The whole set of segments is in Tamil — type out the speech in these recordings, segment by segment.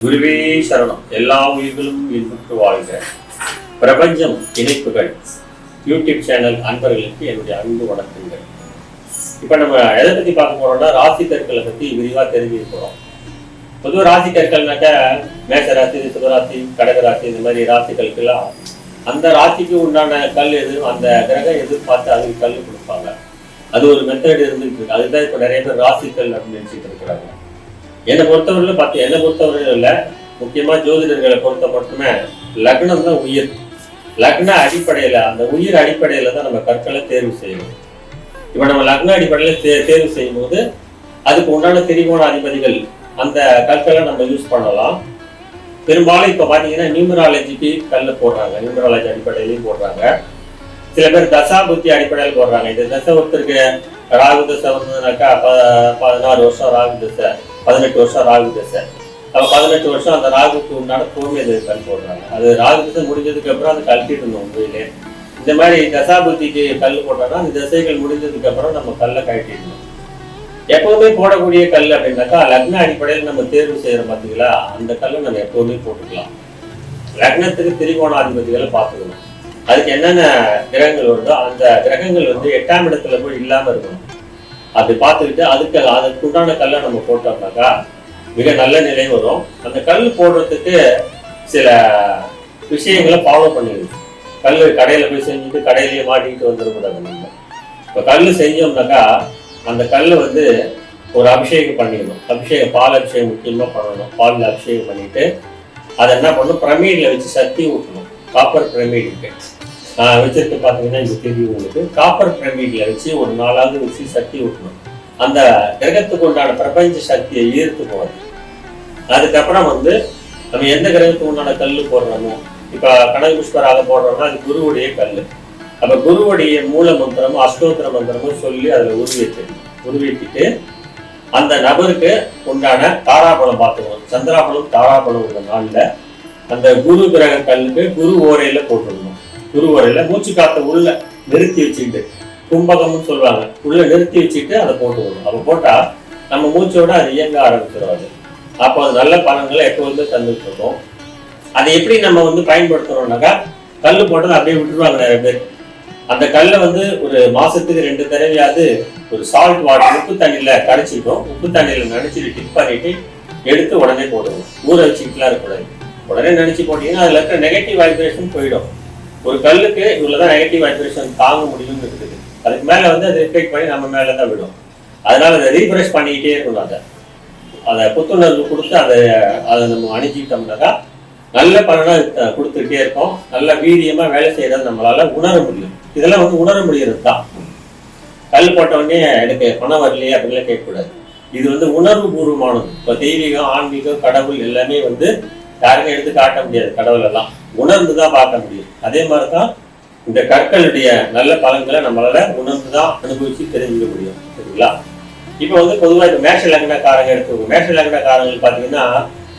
குருவே சரணம். எல்லா உயிர்களும் இன்புற்று வாழ்க. பிரபஞ்சம் இணைப்புகள் யூடியூப் சேனல் அன்பர்களுக்கு என்னுடைய அன்பு வணக்கங்கள். இப்ப நம்ம எதை பத்தி பார்க்க போறோம்னா ராசி கற்களை பத்தி விரிவா தெரிஞ்சுக்கிறோம். பொதுவாக ராசி கற்கள்னாக்கா மேஷ ராசி, சிவராசி, கடகராசி இந்த மாதிரி ராசிகளுக்கெல்லாம் அந்த ராசிக்கு உண்டான கல் எது, அந்த கிரகம் எதிர்பார்த்து அதுக்கு கல் கொடுப்பாங்க. அது ஒரு மெத்தட் இருந்துட்டு இருக்கு. அதுதான் இப்ப நிறைய பேர் ராசிக்கல் அப்படின்னு நினைச்சிட்டு இருக்கிறாங்க. என்னை பொறுத்தவரையில இல்லை, முக்கியமா ஜோதிடர்களை பொறுத்த மட்டுமே லக்னம் தான் உயிர். லக்ன அடிப்படையில, அந்த உயிர் அடிப்படையில தான் நம்ம கற்களை தேர்வு செய்யணும். இப்ப நம்ம லக்ன அடிப்படையில தேர்வு செய்யும் போது அதுக்கு உண்டான திரிகோண அதிபதிகள் அந்த கற்களை நம்ம யூஸ் பண்ணலாம். பெரும்பாலும் இப்ப பாத்தீங்கன்னா நியூமராலஜிக்கு கல்ல போடுறாங்க, நியூமராலஜி அடிப்படையிலையும் போடுறாங்க. சில பேர் தசா புத்தி அடிப்படையில் போடுறாங்க. இது தசை ஒருத்தருக்கு ராகு தசை வந்ததுனாக்கா 16 வருஷம் ராகு தசை, 18 வருஷம் ராகு தசை. அப்ப 18 வருஷம் அந்த ராகுக்கு உண்டான பூமி கல் போடுறாங்க. அது ராகு தசை முடிஞ்சதுக்கு அப்புறம் அது கழட்டிட்டு இருந்தோம் உண்மையிலே. இந்த மாதிரி தசா புத்திக்கு கல் போட்டோம்னா அந்த தசைகள் முடிஞ்சதுக்கு அப்புறம் நம்ம கல்லை கழட்டிடணும். எப்பவுமே போடக்கூடிய கல் அப்படின்னாக்கா லக்ன அடிப்படையில் நம்ம தேர்வு செய்யற பார்த்தீங்களா, அந்த கல்லை நம்ம எப்பவுமே போட்டுக்கலாம். லக்னத்துக்கு திரிகோணாதிபதிகளை பார்த்துக்கணும். அதுக்கு என்னென்ன கிரகங்கள் வருதோ அந்த கிரகங்கள் 8ஆம் இடத்துல போய் இல்லாம இருக்கணும். அப்படி பார்த்துக்கிட்டு அதுக்கு உண்டான கல்லை நம்ம போட்டோம்னாக்கா மிக நல்ல நிலை வரும். அந்த கல் போடுறதுக்கு சில விஷயங்களை ஃபாலோ பண்ணிடுது. கல் கடையில போய் செஞ்சுட்டு கடையிலேயே மாட்டிக்கிட்டு வந்துடக்கூடாது. நம்ம இப்போ கல் செஞ்சோம்னாக்கா அந்த கல்லை ஒரு அபிஷேகம் பண்ணிடணும். பால் அபிஷேகம் முக்கியமா பண்ணணும். பாலில் அபிஷேகம் பண்ணிட்டு அதை என்ன பண்ணணும், பிரமிடில் வச்சு சக்தி ஊட்டணும். காப்பர் பிரமிட் இருக்கு வச்சிருக்கு பார்த்தீங்கன்னா இந்த தெரியும் உங்களுக்கு. காப்பர் பிரமிட்ல வச்சு ஒரு 4ஆவது வச்சு சக்தி ஊட்டணும். அந்த கிரகத்துக்கு உண்டான பிரபஞ்ச சக்தியை ஈர்த்து போகுது. அதுக்கப்புறம் நம்ம எந்த கிரகத்துக்கு உண்டான கல் போடுறோமோ, இப்ப கனக புஷ்பராக போடுறோம்னா அது குருவுடைய கல். அப்ப குருவுடைய மூல மந்திரமும் அஷ்டோத்திர மந்திரமும் சொல்லி அதுல உருவேற்றிட்டு அந்த நபருக்கு உண்டான தாராபலம் பார்த்துக்கணும். சந்திராபலம் தாராபலம் உள்ள நாள்ல அந்த குரு கிரக கல்லுக்கு குரு ஓரையில போட்டுடணும். குரு ஓரையில மூச்சு காத்த உள்ள நிறுத்தி வச்சுக்கிட்டு, கும்பகம்னு சொல்லுவாங்க, உள்ள நிறுத்தி வச்சுட்டு அதை போட்டுக்கணும். அப்ப போட்டா நம்ம மூச்சோட அது இயங்க ஆரம்பிச்சிடும். அப்போ அது நல்ல பலன்களை எப்போ தந்துட்டு இருக்கோம். அதை எப்படி நம்ம பயன்படுத்துறோம்னாக்கா, கல் போட்டதை அப்படியே விட்டுருவாங்க நிறைய பேர். அந்த கல்லை ஒரு மாசத்துக்கு 2 தடவையாவது ஒரு சால்ட் வாட்டர் உப்பு தண்ணியில கரைச்சிட்டோம், உப்பு தண்ணியில நினைச்சிட்டு டிப் பண்ணிட்டு எடுத்து உடனே போடுவோம். ஊற வச்சுக்கிட்டுலாம் இருக்கக்கூடாது. உடனே நினைச்சு போட்டீங்கன்னா அதுல இருக்க நெகட்டிவ் வைப்ரேஷன் போயிடும். ஒரு கல்லுக்கு இவ்வளவுதான் நெகட்டிவ் வைப்ரேஷன் தாங்க முடியும்னு இருக்குது. அதுக்கு மேல அதை ரிஃப்ளெக்ட் பண்ணி நம்ம மேலதான் விடும். அதனால அதை ரீஃப்ரெஷ் பண்ணிக்கிட்டே இருக்கணும். அதை புத்துணர்வு கொடுத்து அதை நம்ம அணிஞ்சிக்கிட்டோம்னாக்கா நல்ல பலனா கொடுத்துக்கிட்டே இருக்கோம். நல்ல வீரியமா வேலை செய்யறது நம்மளால உணர முடியும். இதெல்லாம் உணர முடியறது தான். கல் போட்ட உடனே எனக்கு பணம் வரலையே அப்படின்லாம் கேட்கக்கூடாது. இது உணர்வு பூர்வமானது. இப்போ தெய்வீகம், ஆன்மீகம், கடவுள் எல்லாமே யாருக்கும் எடுத்து காட்ட முடியாது. கடவுள் எல்லாம் உணர்ந்துதான் பார்க்க முடியும். அதே மாதிரிதான் இந்த கற்களுடைய நல்ல பலன்களை நம்மளால உணர்ந்துதான் அனுபவிச்சு தெரிஞ்சுக்க முடியும். சரிங்களா? இப்ப பொதுவா இப்ப மேஷ லக்னக்காரங்க எடுத்துக்கோங்க. மேஷ லக்னக்காரங்களுக்கு பாத்தீங்கன்னா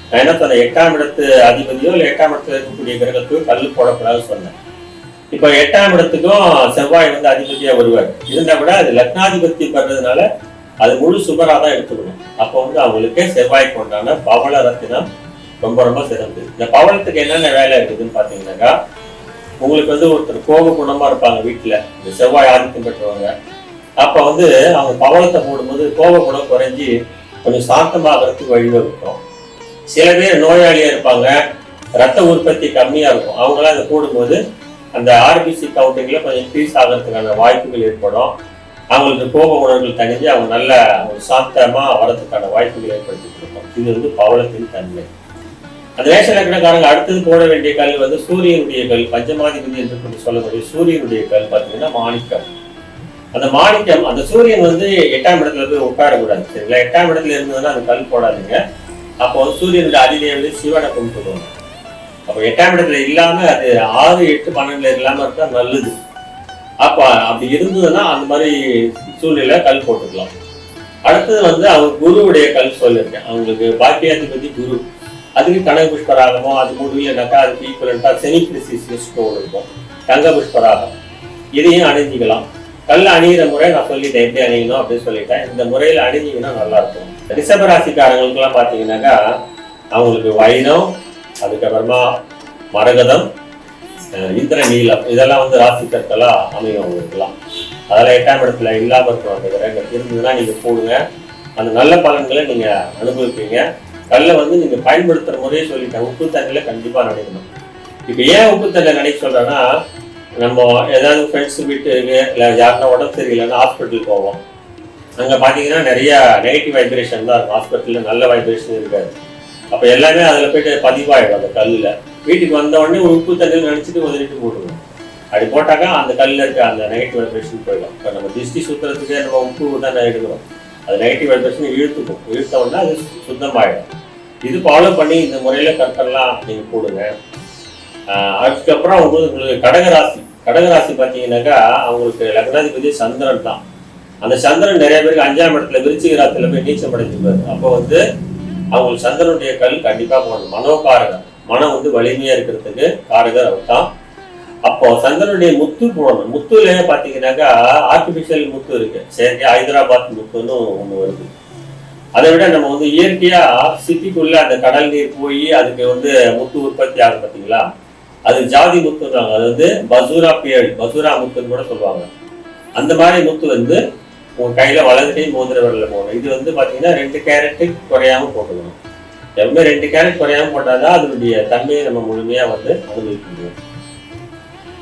நான் என்ன சொன்னேன், 8ஆம் இடத்து அதிபதியோ இல்லை 8ஆம் இடத்துல இருக்கக்கூடிய கிரகத்துக்கு கல் போடக்கூடாதுன்னு சொன்னேன். இப்ப 8ஆம் இடத்துக்கும் செவ்வாய் அதிபதியா வருவார். இருந்தா கூட அது லக்னாதிபத்தி பண்றதுனால அது முழு சுபரா தான் எடுத்துக்கணும். அப்போ அவங்களுக்கு செவ்வாய்க்கு உண்டான பவள ரத்தினம் ரொம்ப ரொம்ப சிறந்து. இந்த பவளத்துக்கு என்னென்ன வேலை இருக்குதுன்னு பாத்தீங்கன்னாக்கா, உங்களுக்கு ஒருத்தர் கோப குணமா இருப்பாங்க வீட்டுல, இந்த செவ்வாய் ஆதிக்கம் பெற்றவங்க. அப்ப அவங்க பவளத்தை போடும்போது கோப குணம் குறைஞ்சி கொஞ்சம் சாந்தமாகறதுக்கு வழிவகுக்கும். சில பேர் நோயாளியா இருப்பாங்க, ரத்த உற்பத்தி கம்மியா இருக்கும். அவங்களாம் அதை போடும்போது அந்த ஆர்பிசி கவுண்டிங்ல கொஞ்சம் இன்க்ரீஸ் ஆகிறதுக்கான வாய்ப்புகள் ஏற்படும். அவங்களுக்கு கோப உணர்வுகள் தணிஞ்சு அவங்க நல்ல ஒரு சாந்தமா வரதுக்கான வாய்ப்புகள் ஏற்படுத்தி கொடுக்கும். இது பவளத்தின் தன்மை. அந்த மேஷ லக்னக்காரங்க அடுத்தது போட வேண்டிய கல் சூரியனுடைய கல், பஞ்சமாதிபதி என்று சொல்லக்கூடிய சூரியனுடைய கல் பார்த்தீங்கன்னா மாணிக்கம். அந்த மாணிக்கம், அந்த சூரியன் 8ஆம் இடத்துல போய் உட்காரக்கூடாது. சரிங்களா? 8ஆம் இடத்துல இருந்ததுன்னா அந்த கல் போடாதீங்க. அப்போ சூரியனுடைய அதிதேவதை சிவனை கும்பிட்டுருவாங்க. அப்போ 8ஆம் இடத்துல இல்லாம அது 6, 8, 12 இல்லாம இருந்தா நல்லது. அப்ப அப்படி இருந்ததுன்னா அந்த மாதிரி சூழ்நிலை கல் போட்டுக்கலாம். அடுத்தது அவங்க குருவுடைய கல் சொல்லியிருக்கேன். அவங்களுக்கு பாக்கியாதிபதி குரு. அதுக்கு கனக புஷ்பராகமோ அது முடியலனாக்கா அதுக்கு ஈக்குவலண்டா செமி பிரிசிஸ் ஸ்டோன் இருக்கும், தங்க புஷ்பராகம். இதையும் அணிஞ்சிக்கலாம். கல் அணிகிற முறை நான் சொல்லிட்டேன், எப்படி அணியணும் அப்படின்னு சொல்லிட்டேன். இந்த முறையில அணிஞ்சிங்கன்னா நல்லா இருக்கும். ரிஷபராசிக்காரங்களுக்குலாம் பாத்தீங்கன்னாக்கா அவங்களுக்கு வைரம், அதுக்கப்புறமா மரகதம், இந்திர நீலம், இதெல்லாம் வந்து ராசி கற்களா அமையும் அவங்களுக்குலாம். அதெல்லாம் 8ஆம் இடத்துல இல்லாம இருக்கிறவங்க கிரகங்கள் இருந்ததுன்னா நீங்க போடுங்க. அந்த நல்ல பலன்களை நீங்க அனுபவிப்பீங்க. கல்லை வந்து நீங்க பயன்படுத்துற முறையே சொல்லிட்டேன். உப்பு தண்ணியில கண்டிப்பா நினைக்கணும். இப்ப ஏன் உப்பு தண்ணியில நினைக்க சொல்றேன்னா, நம்ம ஏதாவது ஃப்ரெண்ட்ஸ் வீட்டுக்கு இல்லை யாருன்னா உடம்பு சரியில்லைன்னா ஹாஸ்பிட்டல் போவோம். அங்க பாத்தீங்கன்னா நிறைய நெகட்டிவ் வைப்ரேஷன் தான் இருக்கும். ஹாஸ்பிட்டல்ல நல்ல வைப்ரேஷன் இருக்காது. அப்ப எல்லாமே அதுல போயிட்டு பதிவாயிடும் அந்த கல்லுல. வீட்டுக்கு வந்த உடனே ஒரு உப்பு தண்ணியில் நினைச்சிட்டு உதறிட்டு போடுவோம். அப்படி போட்டாக்கா அந்த கல்லில் இருக்க அந்த நெகட்டிவ் வைப்ரேஷன் போயிடும். இப்போ நம்ம திருஷ்டி சுத்துறதுக்கே நம்ம உப்பு தான் எடுக்கிறோம். அது நெகட்டிவ் வைப்ரேஷன் இழுத்துக்கும். இழுத்த உடனே அது சுத்தமாயிடும். இது ஃபாலோ பண்ணி இந்த முறையில கற்கள்லாம் நீங்க போடுங்க. அதுக்கப்புறம் உங்களுக்கு கடகராசி பார்த்தீங்கன்னாக்கா அவங்களுக்கு லக்னாதிபதி சந்திரன் தான். அந்த சந்திரன் நிறைய பேருக்கு 5ஆம் இடத்துல விருச்சிக ராசியில போய் நீச்சம் அடைஞ்சிருப்பாரு. அப்போ வந்து அவங்களுக்கு சந்திரனுடைய கல் கண்டிப்பா போடணும். மனோகாரகர், மனம் வந்து வலிமையா இருக்கிறதுக்கு காரகர் அவர் தான். அப்போ சந்திரனுடைய முத்து போடணும். முத்துல பாத்தீங்கன்னாக்கா ஆர்டிபிஷியல் முத்து இருக்கு, செயற்கை ஹைதராபாத் முத்துன்னு ஒண்ணு வருது. அதை விட நம்ம வந்து இயற்கையா சிட்டிக்குள்ள அந்த கடல் நீர் போய் அதுக்கு வந்து முத்து உற்பத்தி ஆகும் பாத்தீங்களா, அது ஜாதி முத்துன்றாங்க. அது வந்து பசூரா முத்துன்னு கூட சொல்லுவாங்க. அந்த மாதிரி முத்து வந்து உங்க கையில வலது கை மோதிர விரல்ல போகணும். இது வந்து பாத்தீங்கன்னா 2 கேரட்டு குறையாம போட்டுக்கணும். எப்பவுமே 2 கேரட் குறையாம போட்டாதான் அதனுடைய தன்மையை நம்ம முழுமையா வந்து அனுபவிக்க முடியும்.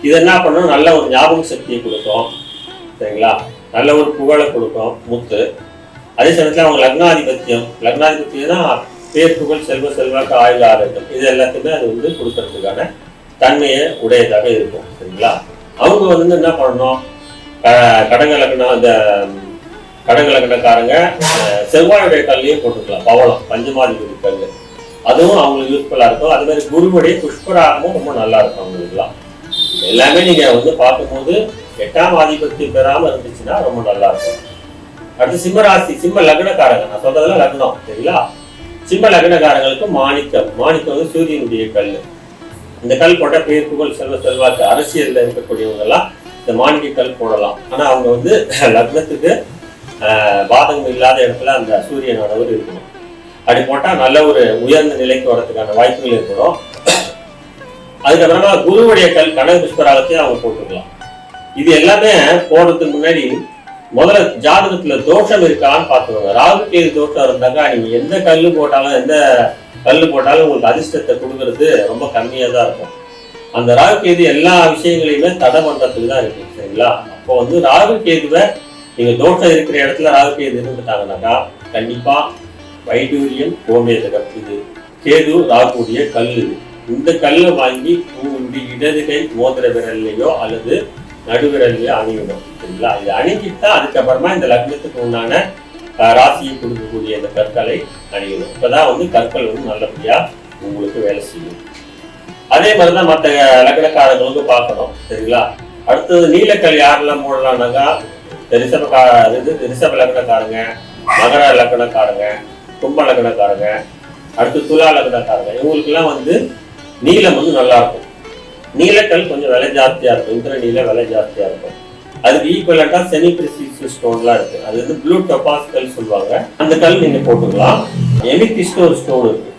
இது என்ன பண்ணணும், நல்ல ஒரு ஞாபக சக்தியை கொடுக்கும், சரிங்களா, நல்ல ஒரு புகழை கொடுக்கும் முத்து. அதே சமயத்துல அவங்க லக்னாதிபத்தியம் தான் பேர், புகழ், செல்வாக்கு, ஆயுள், ஆரோக்கியம், இது எல்லாத்தையுமே அது வந்து கொடுக்கறதுக்கான தன்மையை உடையதாக இருக்கும். சரிங்களா, அவங்க வந்து என்ன பண்ணணும், கடக லக்னக்காரங்க செவ்வாயுடைய கல்லையும் போட்டுக்கலாம். பவளம், பஞ்சமாதிபதி கல், அதுவும் அவங்களுக்கு யூஸ்ஃபுல்லா இருக்கும். அது மாதிரி குருவுடைய புஷ்பராகமும் ரொம்ப நல்லா இருக்கும் அவங்களுக்குலாம். எல்லாமே நீங்க வந்து பார்க்கும்போது 8ஆம் ஆதிபத்தியம் பெறாம இருந்துச்சுன்னா ரொம்ப நல்லா இருக்கும். அடுத்து சிம்மராசி, சிம்ம லக்னக்காரங்க, நான் சொல்றதெல்லாம் லக்னம், சரிங்களா. சிம்ம லக்னக்காரங்களுக்கு மாணிக்கம் வந்து சூரியனுடைய கல். இந்த கல் போட்ட பேர், புகழ், செல்வாக்கு, அரசியல்ல இருக்கக்கூடியவங்க எல்லாம் இந்த மாணிக்க கல் போடலாம். ஆனா அவங்க வந்து லக்னத்துக்கு பாதகம் இல்லாத இடத்துல அந்த சூரியனானவர் இருக்கணும். அப்படி போட்டா நல்ல ஒரு உயர்ந்த நிலைக்கு வரதுக்கான வாய்ப்புகள் ஏற்படும். அதுக்கப்புறமா குருவுடைய கல், கனக புஷ்பராகத்தையும் அவங்க போட்டுக்கலாம். இது எல்லாமே போடுறதுக்கு முன்னாடி முதல்ல ஜாதகத்துல தோஷம் இருக்கான்னு பார்த்துக்கோங்க. ராகு கேது தோஷம் இருந்தாக்கா நீங்க எந்த கல்லு போட்டாலும் உங்களுக்கு அதிர்ஷ்டத்தை கொடுக்கறது ரொம்ப கம்மியா தான் இருக்கும். அந்த ராகு கேது எல்லா விஷயங்களையுமே தடை பண்றதுக்கு தான் இருக்கு, சரிங்களா. அப்போ வந்து ராகு கேதுவை நீங்க தோஷம் இருக்கிற இடத்துல ராகு கேது இருந்துட்டாங்கன்னாக்கா கண்டிப்பா வைடூரியம், கோமேதகம், இது கேது ராகுடைய கல். இந்த கல்லை வாங்கி உங்களுடைய இடது கை மோதிர விரல்லையோ அல்லது நடுவிரல்லையோ அணியணும், சரிங்களா. இது அணிஞ்சிட்டா அதுக்கப்புறமா இந்த லக்னத்துக்கு உண்டான ராசியை கொடுக்கக்கூடிய இந்த கற்களை அணியணும். இப்பதான் வந்து கற்கள் வந்து நல்லபடியா உங்களுக்கு வேலை செய்யும். அதே மாதிரிதான் மற்ற லக்னக்காரங்களுக்கு பார்க்கணும், சரிங்களா. அடுத்தது நீலக்கல் யாரெல்லாம் போடலாம்னாக்கா ரிஷப லக்னக்காரங்க, மகர லக்னக்காரங்க, கும்ப லக்னக்காரங்க, அடுத்து துலா லக்னக்காரங்க, இவங்களுக்கு எல்லாம் வந்து நீலம் வந்து நல்லா இருக்கும். நீலக்கல் கொஞ்சம் விலை ஜாஸ்தியா இருக்கும். இந்திர நீல விலை ஜாஸ்தியா இருக்கும். அதுக்கு ஈக்குவலண்டா செமி பிரிசிஸ் ஸ்டோன்லாம் இருக்கு. அது வந்து ப்ளூ டொபாஸ் கல் சொல்லுவாங்க. அந்த கல் நீங்க போட்டுக்கலாம். எமித்திஸ்ட் ஒரு ஸ்டோன் இருக்கு.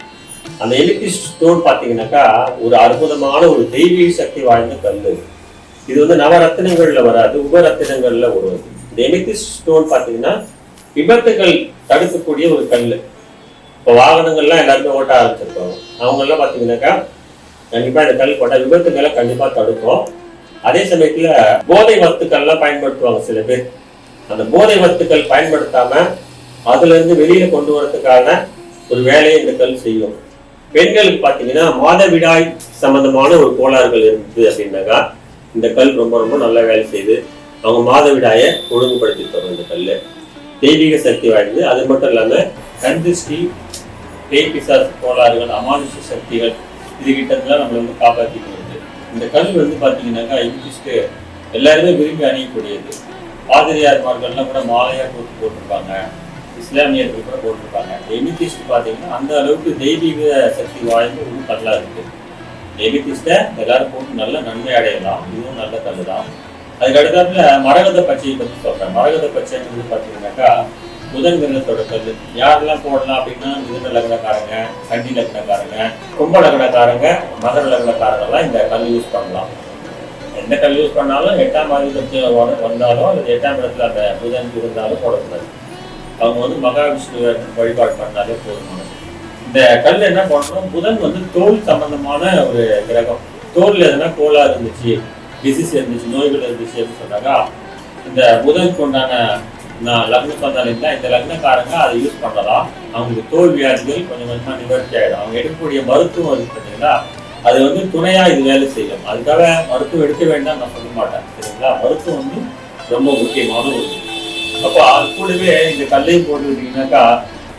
அந்த எமித்திஸ்ட் ஸ்டோன் பாத்தீங்கன்னாக்கா ஒரு அற்புதமான ஒரு தெய்வீக சக்தி வாய்ந்த கல். இது வந்து நவரத்தினங்கள்ல வராது, உபரத்தினங்கள்ல வருவது. இந்த எமித்திஸ்ட் ஸ்டோன் பாத்தீங்கன்னா விபத்துகள் தடுக்கக்கூடிய ஒரு கல். இப்போ வாகனங்கள்லாம் எல்லாருமே ஓட்ட ஆரம்பிச்சிருக்காங்க. அவங்க எல்லாம் பாத்தீங்கன்னாக்கா கண்டிப்பா இந்த கல் போட்டா விபத்துக்களை கண்டிப்பா தடுக்கும். அதே சமயத்துல போதை வஸ்துக்கள்லாம் பயன்படுத்துவாங்க சில பேர். அந்த போதை வஸ்துக்கள் பயன்படுத்தாம அதுல இருந்து வெளியில கொண்டு வரதுக்கான ஒரு வேலையை இந்த கல் செய்யும். பெண்களுக்கு பாத்தீங்கன்னா மாதவிடாய் சம்பந்தமான ஒரு கோளாறுகள் இருந்தது அப்படின்னாக்கா இந்த கல் ரொம்ப ரொம்ப நல்லா வேலை செய்யுது. அவங்க மாதவிடாயை ஒழுங்குபடுத்தி தரும் இந்த கல். தெய்வீக சக்தி வாய்ந்தது. அது மட்டும் இல்லாம கண்திஷ்டி, பேய் பிசாசு கோளாறுகள், அமானுஷ சக்திகள் இதுகிட்ட நம்மளை வந்து காப்பாற்றிக்கிறது. இந்த கல் வந்து பாத்தீங்கன்னாக்கா இங்கிலீஷ்க்கு எல்லாருமே விரும்பி அணியக்கூடியது. பாதிரியார்மார்கள்லாம் கூட மாலையா போட்டிருப்பாங்க, இஸ்லாமியர்கள் கூட போட்டிருப்பாங்க. எமித்திஸ்ட் பாத்தீங்கன்னா அந்த அளவுக்கு தெய்வீக சக்தி வாய்ந்த ஒரு கல்லா இருக்கு. எமித்திஸ்ட எல்லாரும் போட்டு நல்ல நன்மை அடையலாம். இதுவும் நல்ல கல் தான். அதுக்கு அடுத்தாப்புல மரகத பச்சையை பற்றி சொல்றேன். மரகத பச்சைன்றது பாத்தீங்கன்னாக்கா புதன் கிரகத்தோட கல். யாரெல்லாம் போடலாம் அப்படின்னா மிதுன லக்னக்காரங்க, கன்னி லக்னக்காரங்க, கும்ப லக்னக்காரங்க, மகர லக்னக்காரங்கெல்லாம் இந்த கல் யூஸ் பண்ணலாம். எந்த கல் யூஸ் பண்ணாலும் 8ஆம் அதிபத்தியம் வந்தாலும் அல்லது 8ஆம் இடத்துல அந்த புதன் இருந்தாலும் போடக்கூடாது. அவங்க வந்து மகாவிஷ்ணு வழிபாடு பண்ணாலே போதுமானது. இந்த கல் என்ன பண்ணணும், புதன் வந்து தோல் சம்பந்தமான ஒரு கிரகம். தோல்ல எதுனா கோளாறு இருந்துச்சு, டிசீஸ் இருந்துச்சு, நோய்கள் இருந்துச்சு அப்படின்னு சொன்னாக்கா இந்த புதனுக்கு உண்டான லக்னம் சொன்னாலும் இந்த லக்னக்காரங்க அதை யூஸ் பண்ணலாம். அவங்களுக்கு தோல் வியாதிகள் கொஞ்சம் கொஞ்சமா நிவர்த்தி ஆகிடும். அவங்க எடுக்கக்கூடிய மருத்துவம் இருக்கு பார்த்தீங்களா, அது வந்து துணையா இது வேலை செய்யும். அதுக்காக மருத்துவம் எடுக்க வேண்டாம் நான் சொல்ல மாட்டேன், சரிங்களா. மருத்துவம் வந்து ரொம்ப முக்கியமான ஒரு. அப்போ அது கூடவே இந்த கல்லையும் போட்டுக்கிட்டீங்கன்னாக்கா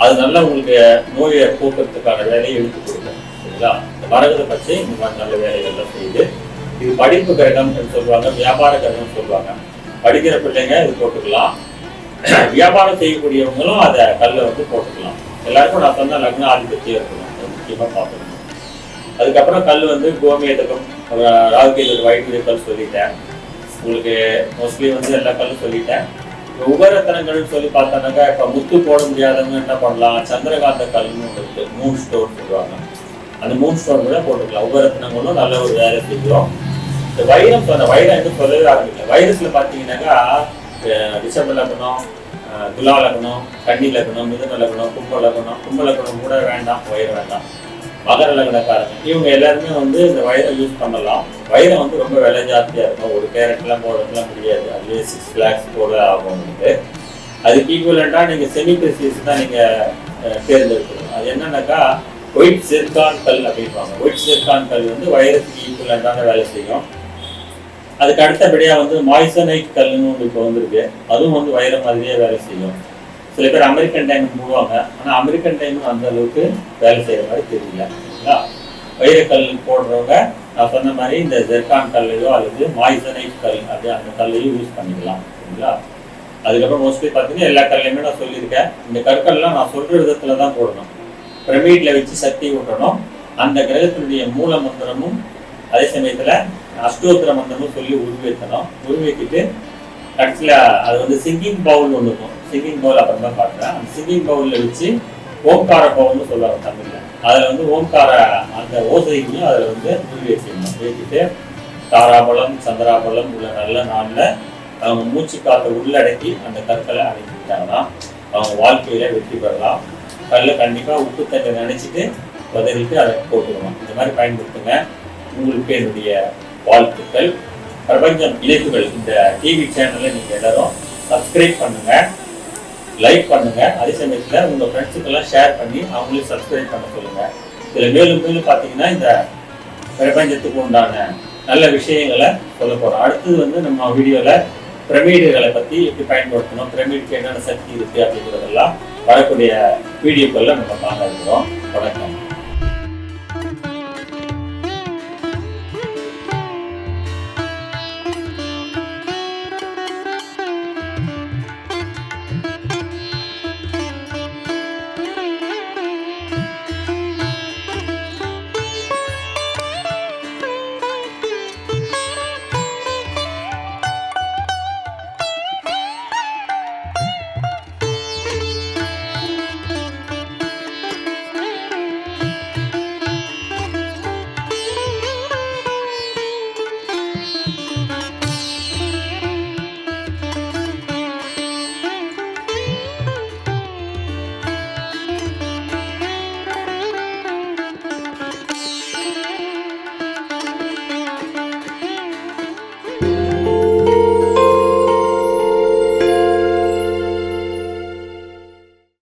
அது நல்லா உங்களுக்கு நோயை போக்குறதுக்கான வேலையை எடுத்து கொடுக்கும், சரிங்களா. இந்த மரகத பச்சை இந்த மாதிரி நல்ல வேலைகள்லாம் செய்யுது. இது படிப்பு கிரகம்னு சொல்லுவாங்க, வியாபார கிரகம்னு சொல்லுவாங்க. படிக்கிற பிள்ளைங்க இது போட்டுக்கலாம், வியாபாரம் செய்யக்கூடியவங்களும் அதை கல்லை வந்து போட்டுக்கலாம். எல்லாருக்கும் நான் சொன்ன லக்ன ஆதிபத்தியம் இருக்கணும், அது முக்கியமாக பார்க்கணும். அதுக்கப்புறம் கல் வந்து கோமேதகம், ராகுகேது வைடூரிய கல் சொல்லிட்டேன். உங்களுக்கு மோஸ்ட்லி வந்து எல்லா கல்லும் சொல்லிட்டேன். உபரத்தனங்கள்னு சொல்லி பார்த்தோன்னாக்கா இப்போ முத்து போட முடியாதவங்க என்ன பண்ணலாம், சந்திரகாந்த கல்னு ஒன்று இருக்கு, மூன் ஸ்டோன் சொல்லுவாங்க. அந்த மூன் ஸ்டோன் கூட போட்டுக்கலாம். உபரத்தனங்களும் நல்ல ஒரு வேலை செய்யும். இந்த வைரம் சொன்ன வைரம் எதுவும் சொல்லவே ஆரம்பிக்கல. வைரத்துல பார்த்தீங்கன்னாக்கா ரிஷப லக்னம், துலா லக்னம், கன்னி லக்னம், மிதுன லக்னம், கும்ப லக்னம் கூட வேண்டாம், வைரம் வேண்டாம். மகர லக்னக்காரங்க இவங்க எல்லாருமே வந்து இந்த வைரம் யூஸ் பண்ணலாம். வைரம் வந்து ரொம்ப விலை ஜாஸ்தியாக இருக்கும். ஒரு கேரட்லாம் போடலாம் முடியாது, அதுலேயே 6 lakhs போல ஆகும். வந்து அதுக்கு ஈக்குவலண்டாக நீங்கள் செமி ப்ரெசியஸ் தான் நீங்கள் தேர்ந்தெடுக்கணும். அது என்னன்னாக்கா ஒயிட் சிர்கான் கல் அப்படின்வாங்க. ஒயிட் சிர்கான் கல் வந்து வைரத்துக்கு ஈக்குவலண்டான வேலை செய்யும். அதுக்கு அடுத்தபடியாக வந்து மாய்சனைட் கல்லுன்னு ஒன்று இப்போ வந்துருக்கு, அதுவும் வந்து வைரம் மாதிரியே வேலை செய்யும். சில பேர் அமெரிக்கன் டைமண்ட் போடுவாங்க, ஆனால் அமெரிக்கன் டைமண்ட் அந்த அளவுக்கு வேலை செய்கிற மாதிரி தெரியல, சரிங்களா. வைரக்கல் போடுறவங்க நான் சொன்ன மாதிரி இந்த ஜெர்கான் கல்லையோ அல்லது மாய்சனைட் கல் அப்படியே அந்த கல்லையும் யூஸ் பண்ணிக்கலாம், சரிங்களா. அதுக்கப்புறம் மோஸ்ட்லி பார்த்தீங்கன்னா எல்லா கல்லையுமே நான் சொல்லியிருக்கேன். இந்த கற்கள்லாம் நான் சொல்கிற விதத்தில் தான் போடணும். பிரமிடில் வச்சு சக்தி விட்டணும். அந்த கிரகத்தினுடைய மூல மந்திரமும் அதே சமயத்தில் அஷ்டோத்திர மந்திரமும் சொல்லி உருவேற்றணும். உருவேற்றிட்டு கடைசியில் அது வந்து சிங்கிங் பவுல் ஒன்று இருக்கும். சிங்கிங் பவுல் அப்புறம் தான் பார்க்குறேன். அந்த சிங்கிங் பவுலில் வச்சு ஓம்கார பவுல்னு சொல்லுவாங்க தமிழில். அதில் வந்து ஓம்கார அந்த ஓசையும் அதில் வந்து உருவேற்றிடணும். ஏற்றிட்டு தாராபலம் சந்திராபலம் உள்ள நல்ல நாளில் அவங்க மூச்சு காற்றை உள்ளடக்கி அந்த கற்களை அடக்கிட்டாங்கன்னா அவங்க வாழ்க்கையில் வெற்றி பெறலாம். கல்லை கண்டிப்பாக உப்பு தண்ணி நினச்சிட்டு உதறிட்டு அதை போட்டுக்கணும். இந்த மாதிரி பயன்படுத்துங்க. உங்களுக்கு என்னுடைய வாழ்த்துக்கள். பிரபஞ்சம் இணைப்புகள் இந்த டிவி சேனலை நீங்கள் எல்லாரும் சப்ஸ்கிரைப் பண்ணுங்க, லைக் பண்ணுங்க. அதே சமயத்தில் உங்கள் ஃப்ரெண்ட்ஸுக்கெல்லாம் ஷேர் பண்ணி அவங்களையும் சப்ஸ்கிரைப் பண்ண சொல்லுங்க. இதில் மேலும் மேலும் பார்த்தீங்கன்னா இந்த பிரபஞ்சத்துக்கு உண்டான நல்ல விஷயங்களை சொல்ல போகிறோம். அடுத்தது வந்து நம்ம வீடியோவில் பிரமிடுகளை பற்றி எப்படி பயன்படுத்தணும், பிரமிடுக்கு என்னென்ன சக்தி இருக்குது அப்படிங்கிறதெல்லாம் வரக்கூடிய வீடியோக்களில் நம்ம பார்க்க இருக்கிறோம். வணக்கம்.